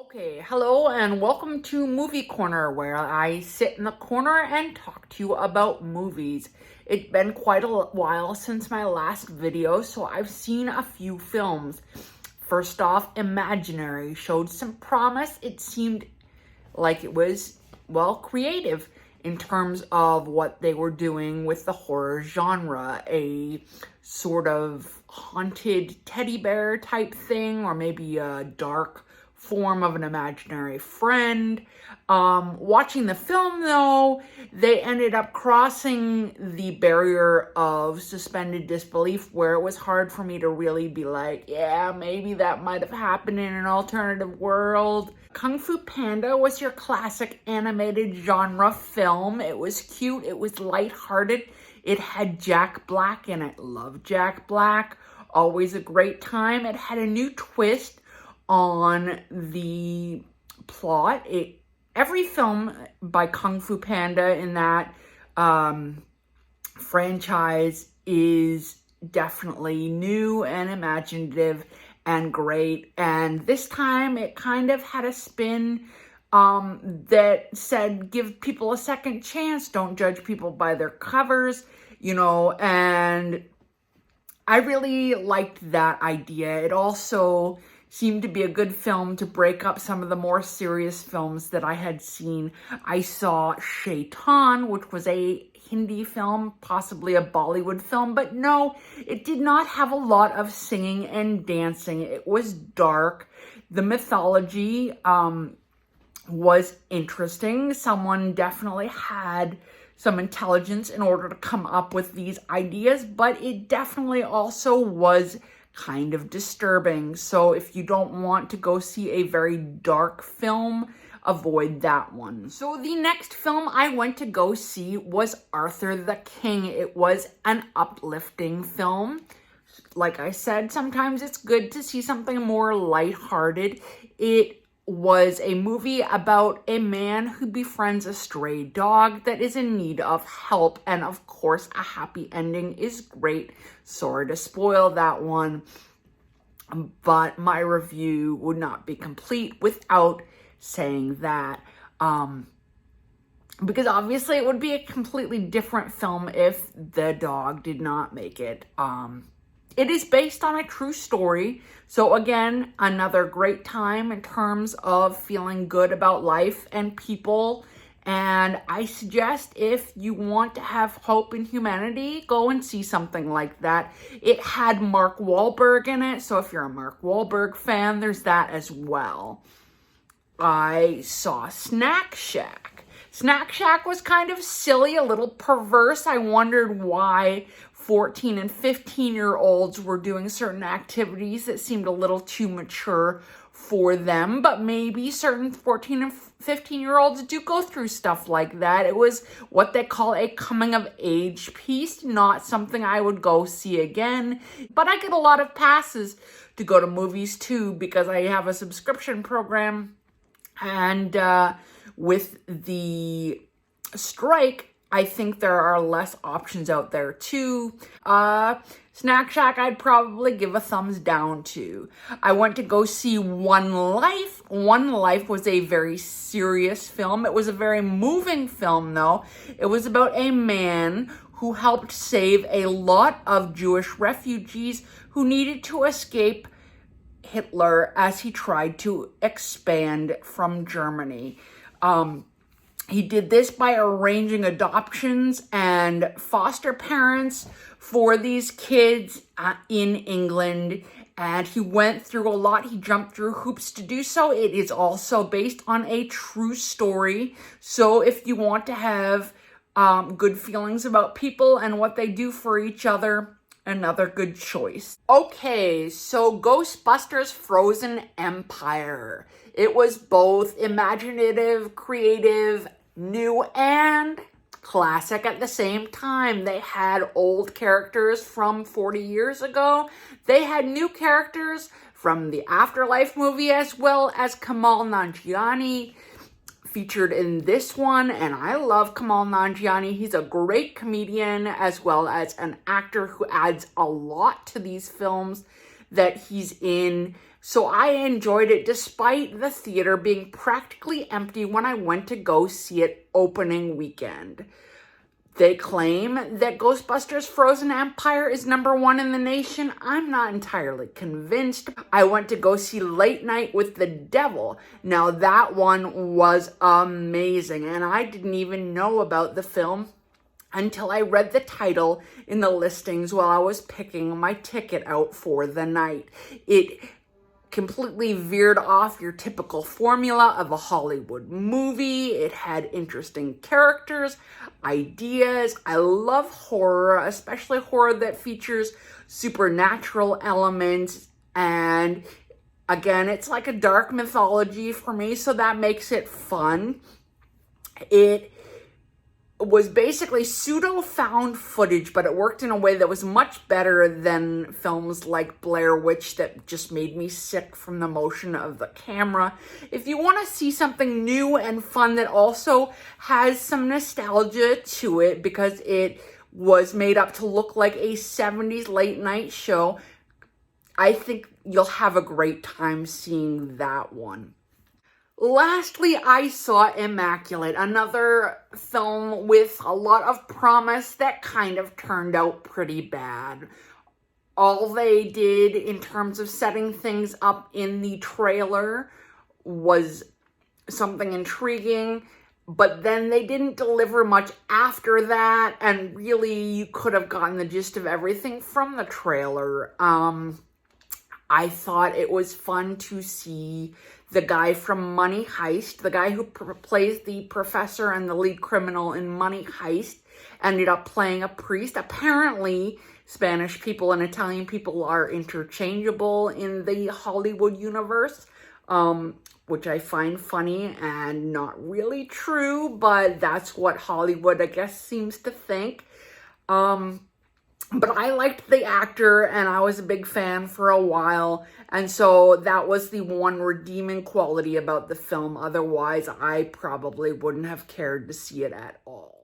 Okay, hello and welcome to Movie Corner, where I sit in the corner and talk to you about movies. It's been quite a while since my last video, so I've seen a few films. First off, Imaginary showed some promise. It seemed like it was, well, creative in terms of what they were doing with the horror genre, a sort of haunted teddy bear type thing, or maybe a dark form of an imaginary friend. Watching the film, though, they ended up crossing the barrier of suspended disbelief, where it was hard for me to really be like, yeah, maybe that might have happened in an alternative world. Kung Fu Panda was your classic animated genre film. It was cute, it was lighthearted, it had Jack Black in it. Love Jack Black, always a great time. It had a new twist on the plot. Every film by Kung Fu Panda in that franchise is definitely new and imaginative and great. And this time it kind of had a spin that said, give people a second chance, don't judge people by their covers, and I really liked that idea. It also seemed to be a good film to break up some of the more serious films that I had seen. I saw Shaitan, which was a Hindi film, possibly a Bollywood film, but no, it did not have a lot of singing and dancing. It was dark. The mythology was interesting. Someone definitely had some intelligence in order to come up with these ideas, but it definitely also was kind of disturbing. So if you don't want to go see a very dark film, avoid that one. So the next film I went to go see was Arthur the King. It was an uplifting film. Like I said, sometimes it's good to see something more lighthearted. It was a movie about a man who befriends a stray dog that is in need of help. And of course, a happy ending is great. Sorry to spoil that one, but my review would not be complete without saying that. Because obviously it would be a completely different film if the dog did not make it. It is based on a true story. So again, another great time in terms of feeling good about life and people. And I suggest if you want to have hope in humanity, go and see something like that. It had Mark Wahlberg in it. So if you're a Mark Wahlberg fan, there's that as well. I saw Snack Shack. Snack Shack was kind of silly, a little perverse. I wondered why 14 and 15-year-olds were doing certain activities that seemed a little too mature for them, but maybe certain 14 and 15-year-olds do go through stuff like that. It was what they call a coming-of-age piece, not something I would go see again, but I get a lot of passes to go to movies too because I have a subscription program, and with the strike, I think there are less options out there too. Snack Shack, I'd probably give a thumbs down to. I went to go see One Life. One Life was a very serious film. It was a very moving film, though. It was about a man who helped save a lot of Jewish refugees who needed to escape Hitler as he tried to expand from Germany. He did this by arranging adoptions and foster parents for these kids in England. And he went through a lot. He jumped through hoops to do so. It is also based on a true story. So if you want to have good feelings about people and what they do for each other, another good choice. Okay, so Ghostbusters Frozen Empire. It was both imaginative, creative, new, and classic at the same time. They had old characters from 40 years ago. They had new characters from the Afterlife movie, as well as Kumail Nanjiani featured in this one, and I love Kumail Nanjiani. He's a great comedian as well as an actor who adds a lot to these films that he's in. So I enjoyed it despite the theater being practically empty when I went to go see it opening weekend. They claim that Ghostbusters Frozen Empire is #1 in the nation. I'm not entirely convinced. I went to go see Late Night with the Devil. Now that one was amazing, and I didn't even know about the film until I read the title in the listings while I was picking my ticket out for the night. It completely veered off your typical formula of a Hollywood movie. It had interesting characters, ideas. I love horror, especially horror that features supernatural elements. And again, it's like a dark mythology for me, so that makes it fun. It was basically pseudo found footage, but it worked in a way that was much better than films like Blair Witch that just made me sick from the motion of the camera. If you want to see something new and fun that also has some nostalgia to it because it was made up to look like a 70s late night show, I think you'll have a great time seeing that one. Lastly, I saw Immaculate, another film with a lot of promise that kind of turned out pretty bad. All they did in terms of setting things up in the trailer was something intriguing, but then they didn't deliver much after that, and really you could have gotten the gist of everything from the trailer. I thought it was fun to see the guy from Money Heist, the guy who plays the professor and the lead criminal in Money Heist, ended up playing a priest. Apparently, Spanish people and Italian people are interchangeable in the Hollywood universe, which I find funny and not really true, but that's what Hollywood, I guess, seems to think. But I liked the actor, and I was a big fan for a while, and so that was the one redeeming quality about the film. Otherwise, I probably wouldn't have cared to see it at all.